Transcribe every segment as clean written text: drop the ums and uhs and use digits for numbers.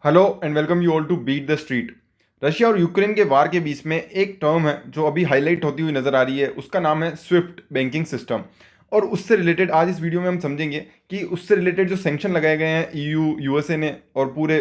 Hello and welcome you all to beat the street. Russia और Ukraine के war के बीच में एक टर्म है जो अभी हाईलाइट होती हुई नजर आ रही है, उसका नाम है स्विफ्ट बैंकिंग सिस्टम। और उससे रिलेटेड आज इस वीडियो में हम समझेंगे कि उससे रिलेटेड जो सैंक्शन लगाए गए हैं ईयू यूएसए ने और पूरे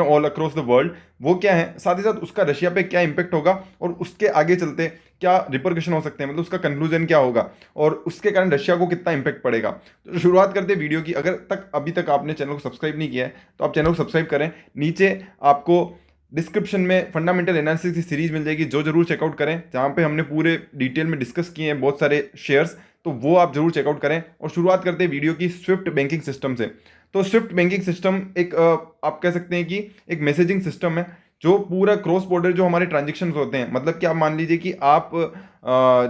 ऑल अक्रॉस द वर्ल्ड, वो क्या है, साथ ही साथ उसका रशिया पे क्या इम्पेक्ट होगा और उसके आगे चलते क्या रिपरकशन हो सकते हैं, मतलब उसका कंक्लूजन क्या होगा और उसके कारण रशिया को कितना इम्पेक्ट पड़ेगा। तो शुरुआत करते हैं वीडियो की। अगर तक अभी तक आपने चैनल को सब्सक्राइब नहीं किया है तो आप चैनल को सब्सक्राइब करें। नीचे आपको डिस्क्रिप्शन में फंडामेंटल एनालिसिस की सीरीज मिल जाएगी, जो जरूर चेकआउट करें, जहाँ पे हमने पूरे डिटेल में डिस्कस किए हैं बहुत सारे शेयर्स, तो वो आप जरूर चेकआउट करें। और शुरुआत करते हैं वीडियो की स्विफ्ट बैंकिंग सिस्टम से। तो स्विफ्ट बैंकिंग सिस्टम एक आप कह सकते हैं कि एक मैसेजिंग सिस्टम है जो पूरा क्रॉस बॉर्डर जो हमारे ट्रांजेक्शन होते हैं, मतलब कि आप मान लीजिए कि आप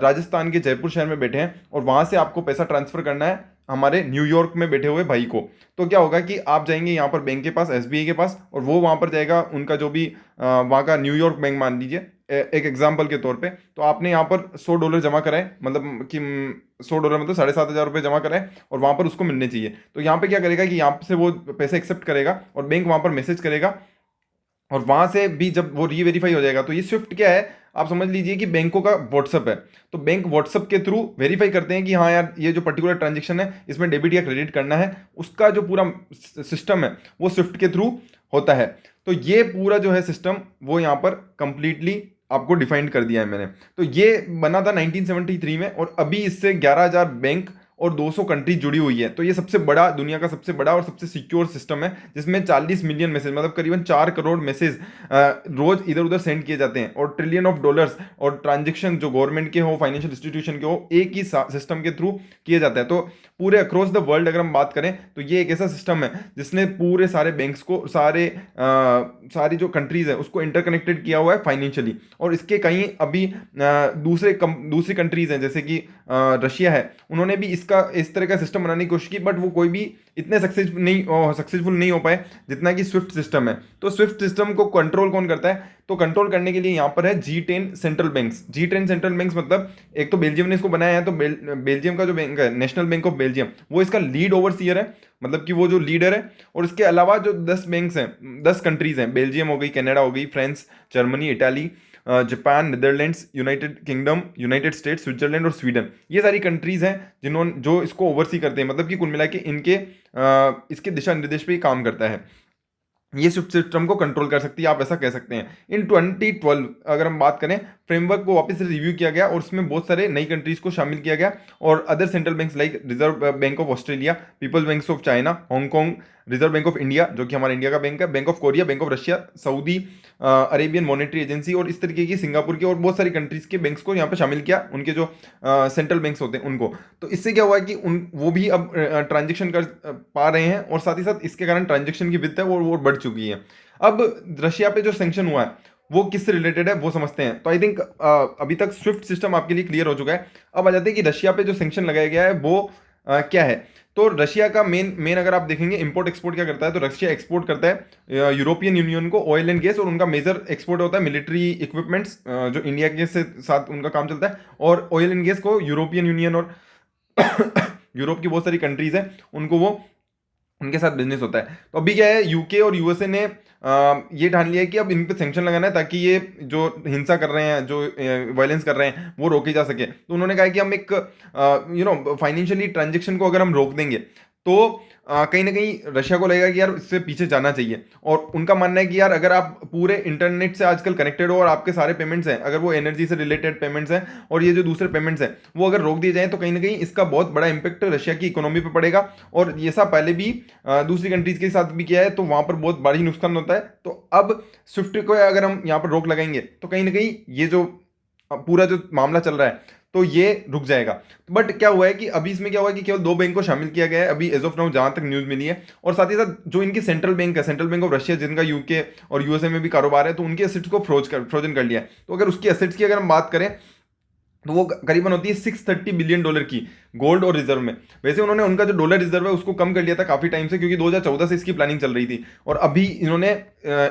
राजस्थान के जयपुर शहर में बैठे हैं और वहाँ से आपको पैसा ट्रांसफर करना है हमारे न्यूयॉर्क में बैठे हुए भाई को। तो क्या होगा कि आप जाएंगे यहाँ पर बैंक के पास, एसबीआई के पास, और वो वहाँ पर जाएगा, उनका जो भी वहाँ का न्यूयॉर्क बैंक मान लीजिए एक एग्जाम्पल के तौर पे, तो आपने यहाँ पर $100 जमा कराए, मतलब कि $100 मतलब 7,500 जमा कराए और वहाँ पर उसको मिलने चाहिए। तो यहाँ पे क्या करेगा कि यहाँ से वो पैसे एक्सेप्ट करेगा और बैंक वहाँ पर मैसेज करेगा, और वहां से भी जब वो री वेरीफाई हो जाएगा, तो ये स्विफ्ट क्या है, आप समझ लीजिए कि बैंकों का व्हाट्सअप है। तो बैंक व्हाट्सअप के थ्रू वेरीफाई करते हैं कि हाँ यार, ये जो पर्टिकुलर ट्रांजेक्शन है इसमें डेबिट या क्रेडिट करना है, उसका जो पूरा सिस्टम है वो स्विफ्ट के थ्रू होता है। तो ये पूरा जो है सिस्टम वो यहाँ पर कंप्लीटली आपको डिफाइंड कर दिया है मैंने। तो ये बना था 1973 में और अभी इससे 11,000 बैंक और 200 कंट्री जुड़ी हुई है। तो ये सबसे बड़ा, दुनिया का सबसे बड़ा और सबसे सिक्योर सिस्टम है, जिसमें 40 मिलियन मैसेज, मतलब करीबन 4 करोड़ मैसेज रोज इधर उधर सेंड किए जाते हैं, और ट्रिलियन ऑफ डॉलर्स और ट्रांजेक्शन जो गवर्नमेंट के हो, फाइनेंशियल इंस्टीट्यूशन के हो, एक ही सिस्टम के थ्रू किए जाता है। तो पूरे अक्रॉस द वर्ल्ड अगर हम बात करें तो ये एक ऐसा सिस्टम है जिसने पूरे सारे बैंक्स को, सारी जो कंट्रीज है उसको इंटरकनेक्टेड किया हुआ है फाइनेंशियली। और इसके कहीं अभी दूसरी कंट्रीज हैं जैसे कि रशिया है, उन्होंने भी इसका इस तरह का सिस्टम बनाने की कोशिश की, बट वो कोई भी इतने सक्सेसफुल नहीं हो पाए जितना कि स्विफ्ट सिस्टम है। तो स्विफ्ट सिस्टम को कंट्रोल कौन करता है? तो कंट्रोल करने के लिए यहाँ पर है G10 central banks. G10 central banks मतलब, एक तो बेल्जियम ने इसको बनाया है, तो बेल्जियम का जो बैंक है नेशनल बैंक ऑफ बेल्जियम, वो इसका लीड ओवरसीयर है, मतलब कि वो जो लीडर है। और इसके अलावा जो 10 बैंक्स हैं, 10 कंट्रीज हैं, बेल्जियम हो गई, कनाडा हो गई, France, Germany, Italy, Japan, Netherlands, United kingdom, United states, Switzerland और स्वीडन, ये सारी कंट्रीज हैं जिन्होंने जो इसको ओवरसी करते हैं, मतलब कि कुल मिला के इनके इसके दिशा निर्देश पे ही काम करता है। ये सिस्टम को कंट्रोल कर सकती है, आप ऐसा कह सकते हैं। इन 2012 अगर हम बात करें, फ्रेमवर्क को वापस से रिव्यू किया गया और उसमें बहुत सारे नई कंट्रीज को शामिल किया गया, और other central banks like Reserve Bank of Australia, People's Bank of China, Hong Kong, Reserve Bank of India जो कि हमारा इंडिया का बैंक है, Bank of Korea, Bank of Russia, Saudi Arabian Monetary Agency, और इस तरीके की सिंगापुर की और बहुत सारी कंट्रीज के बैंक्स को यहाँ पे शामिल किया, उनके जो सेंट्रल बैंक्स होते हैं उनको। तो इससे क्या हुआ है कि उन वो भी अब ट्रांजेक्शन कर पा रहे हैं, और साथ ही साथ इसके कारण ट्रांजेक्शन की वित्त है वो बढ़ चुकी है। अब रशिया पे जो सेंक्शन हुआ है वो किससे रिलेटेड है वो समझते हैं। तो आई थिंक अभी तक स्विफ्ट सिस्टम आपके लिए क्लियर हो चुका है। अब आ जाते हैं कि रशिया पे जो सेंक्शन लगाया गया है वो क्या है। तो रशिया का मेन मेन अगर आप देखेंगे इंपोर्ट एक्सपोर्ट क्या करता है, तो रशिया एक्सपोर्ट करता है यूरोपियन यूनियन को ऑयल एंड गैस, और उनका मेजर एक्सपोर्ट होता है मिलिट्री इक्विपमेंट्स, जो इंडिया के से साथ उनका काम चलता है, और ऑयल एंड गैस को यूरोपियन यूनियन और यूरोप की बहुत सारी कंट्रीज हैं उनको वो उनके साथ बिजनेस होता है। तो अभी क्या है, यूके और यूएसए ने ये ठान लिया है कि अब इन पे सेंक्शन लगाना है ताकि ये जो हिंसा कर रहे हैं, जो वायलेंस कर रहे हैं, वो रोकी जा सके। तो उन्होंने कहा है कि हम एक फाइनेंशियली ट्रांजेक्शन को अगर हम रोक देंगे तो कहीं ना कहीं रशिया को लगेगा कि यार इससे पीछे जाना चाहिए। और उनका मानना है कि यार अगर आप पूरे इंटरनेट से आजकल कनेक्टेड हो और आपके सारे पेमेंट्स हैं, अगर वो एनर्जी से रिलेटेड पेमेंट्स हैं और ये जो दूसरे पेमेंट्स हैं वो अगर रोक दिए जाएं, तो कहीं ना कहीं इसका बहुत बड़ा इंपैक्ट रशिया की इकोनॉमी पे पड़ेगा। और ये सब पहले भी दूसरी कंट्रीज के साथ भी किया है, तो वहां पर बहुत बड़ी नुकसान होता है। तो अब स्विफ्ट को अगर हम यहाँ पर रोक लगाएंगे तो कहीं ना कहीं ये जो पूरा जो मामला चल रहा है तो ये रुक जाएगा। बट क्या हुआ है कि अभी इसमें क्या हुआ है कि केवल 2 बैंक को शामिल किया गया है अभी एज ऑफ नाउ, जहां तक न्यूज मिली है। और साथ ही साथ जो इनकी सेंट्रल बैंक है, सेंट्रल बैंक ऑफ रशिया, जिनका यूके और यूएसए में भी कारोबार है, तो उनके एसेट्स को फ्रोजन कर लिया है। तो अगर उसकी एसेट्स की अगर हम बात करें तो वो करीबन होती है $630 बिलियन की गोल्ड और रिजर्व में। वैसे उन्होंने उनका जो डॉलर रिजर्व है उसको कम कर लिया था काफी टाइम से, क्योंकि 2014 से इसकी प्लानिंग चल रही थी, और अभी इन्होंने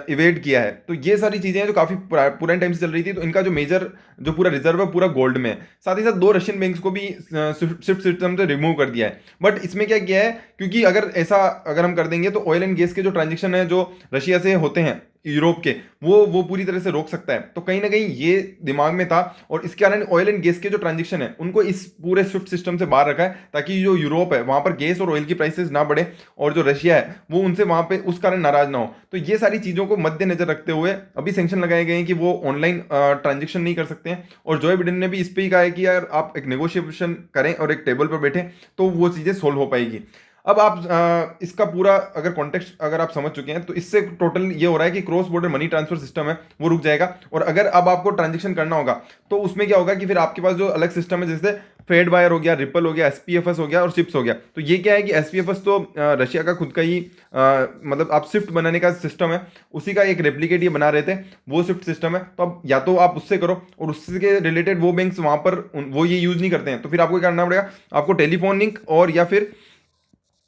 इवेट किया है। तो ये सारी चीजें हैं जो काफी पुराने टाइम से चल रही थी। तो इनका जो मेजर जो पूरा रिजर्व है पूरा गोल्ड में है। साथ ही साथ दो रशियन बैंक्स को भी स्विफ्ट सिस्टम से रिमूव कर दिया है। बट इसमें क्या किया है, क्योंकि अगर हम कर देंगे तो ऑयल एंड गैस के जो ट्रांजेक्शन है जो रशिया से होते हैं यूरोप के, वो पूरी तरह से रोक सकता है। तो कहीं ना कहीं ये दिमाग में था, और इसके कारण ऑयल एंड गैस के जो ट्रांजेक्शन है उनको इस पूरे स्विफ्ट सिस्टम से बाहर रखा है, ताकि जो यूरोप है वहां पर गैस और ऑयल की प्राइसेस ना बढ़े, और जो रशिया है वो उनसे वहां पे उस कारण नाराज ना हो। तो ये सारी चीजों को मद्देनजर रखते हुए अभी सेंक्शन लगाए गए हैं कि वो ऑनलाइन ट्रांजेक्शन नहीं कर सकते हैं। और जो बिडेन ने भी इस पर ही कहा है कि यार आप एक नेगोशिएशन करें और एक टेबल पर बैठे तो वो चीजें सोल्व हो पाएगी। अब आप इसका पूरा अगर कॉन्टेक्स्ट अगर आप समझ चुके हैं, तो इससे टोटल ये हो रहा है कि cross border money transfer system है वो रुक जाएगा। और अगर अब आपको ट्रांजेक्शन करना होगा तो उसमें क्या होगा कि फिर आपके पास जो अलग सिस्टम है, जैसे फेड वायर हो गया, रिपल हो गया, एसपीएफएस हो गया और सिप्स हो गया। तो ये क्या है कि एसपीएफएस तो रशिया का खुद का ही मतलब आप स्विफ्ट बनाने का सिस्टम है, उसी का एक रेप्लिकेट ये बना रहे थे, वो स्विफ्ट सिस्टम है। तो अब या तो आप उससे करो, और उसके रिलेटेड वो बैंक्स वहां पर वो ये यूज नहीं करते हैं, तो फिर आपको क्या करना पड़ेगा, आपको टेलीफोन लिंक और या फिर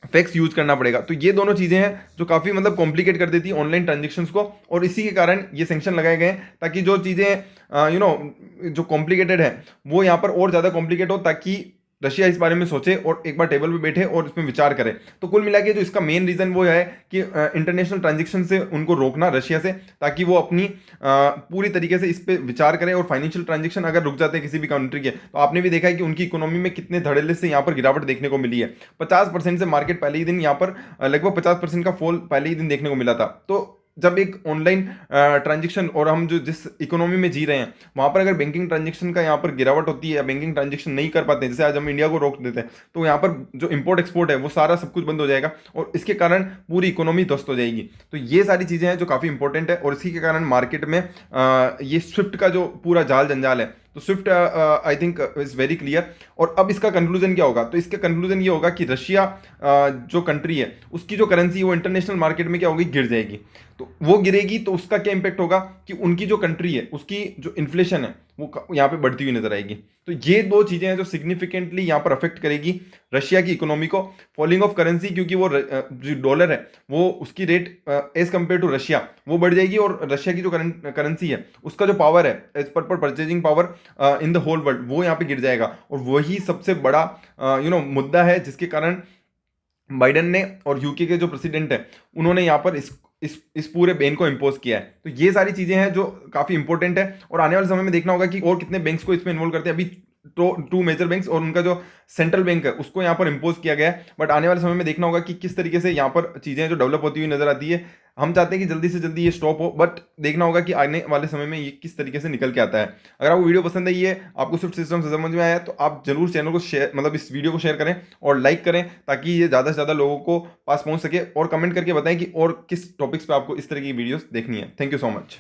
फैक्स यूज करना पड़ेगा। तो ये दोनों चीजें हैं जो काफी मतलब कॉम्प्लिकेट कर देती है ऑनलाइन ट्रांजेक्शन्स को, और इसी के कारण ये सेंक्शन लगाए गए हैं, ताकि जो चीजें जो कॉम्प्लिकेटेड है वो यहाँ पर और ज्यादा कॉम्प्लिकेट हो, ताकि रशिया इस बारे में सोचे और एक बार टेबल पे बैठे और इसमें विचार करे। तो कुल मिला के जो इसका मेन रीजन वो है कि इंटरनेशनल ट्रांजेक्शन से उनको रोकना रशिया से, ताकि वो अपनी पूरी तरीके से इस पे विचार करें। और फाइनेंशियल ट्रांजेक्शन अगर रुक जाते हैं किसी भी कंट्री के, तो आपने भी देखा है कि उनकी इकोनॉमी में कितने धड़ल्ले से यहाँ पर गिरावट देखने को मिली है। 50% से मार्केट पहले ही दिन यहाँ पर लगभग 50% का फॉल पहले ही दिन देखने को मिला था। तो जब एक ऑनलाइन ट्रांजेक्शन और हम जो जिस इकोनॉमी में जी रहे हैं वहां पर अगर बैंकिंग ट्रांजेक्शन का यहाँ पर गिरावट होती है या बैंकिंग ट्रांजेक्शन नहीं कर पाते हैं, जैसे आज हम इंडिया को रोक देते हैं, तो यहाँ पर जो इंपोर्ट एक्सपोर्ट है वो सारा सब कुछ बंद हो जाएगा, और इसके कारण पूरी इकोनॉमी ध्वस्त हो जाएगी। तो ये सारी चीजें हैं जो काफी इंपॉर्टेंट है, और इसी के कारण मार्केट में ये स्विफ्ट का जो पूरा जाल जंजाल है, तो Swift I think is very clear. और अब इसका कंक्लूजन क्या होगा, तो इसका कंक्लूजन ये होगा कि रशिया जो कंट्री है उसकी जो करेंसी है वो इंटरनेशनल मार्केट में क्या होगी, गिर जाएगी। तो वो गिरेगी तो उसका क्या इंपैक्ट होगा कि उनकी जो कंट्री है उसकी जो इन्फ्लेशन है वो यहाँ पे बढ़ती हुई नजर आएगी। तो ये दो चीजें हैं जो सिग्निफिकेंटली यहाँ पर अफेक्ट करेगी रशिया की इकोनॉमी को। फॉलिंग ऑफ करेंसी, क्योंकि वो जो डॉलर है वो उसकी rate as compared to Russia वो बढ़ जाएगी, और रशिया की जो करेंसी है उसका जो पावर है as per purchasing power in the whole world वो यहाँ पे गिर जाएगा। और वही सबसे बड़ा मुद्दा है जिसके कारण बाइडेन ने और यूके के जो प्रेसिडेंट है उन्होंने यहाँ पर इस पूरे बैन को इम्पोज किया है। तो ये सारी चीजें हैं जो काफी इंपॉर्टेंट है, और आने वाले समय में देखना होगा कि और कितने बैंक्स को इसमें इन्वॉल्व करते हैं। अभी तो 2 मेजर बैंक्स और उनका जो सेंट्रल बैंक है उसको यहाँ पर इम्पोज किया गया है, बट आने वाले समय में देखना होगा कि किस तरीके से यहाँ पर चीजें जो डेवलप होती हुई नजर आती है। हम चाहते हैं कि जल्दी से जल्दी ये स्टॉप हो, बट देखना होगा कि आने वाले समय में ये किस तरीके से निकल के आता है। अगर आपको वीडियो पसंद आई है, आपको स्विफ्ट सिस्टम से समझ में आया है, तो आप जरूर चैनल को शेयर मतलब इस वीडियो को शेयर करें और लाइक करें, ताकि ये ज़्यादा से ज़्यादा लोगों को पास पहुंच सके। और कमेंट करके बताएं कि और किस टॉपिक्स पे आपको इस तरह की वीडियोस देखनी है। Thank you so much.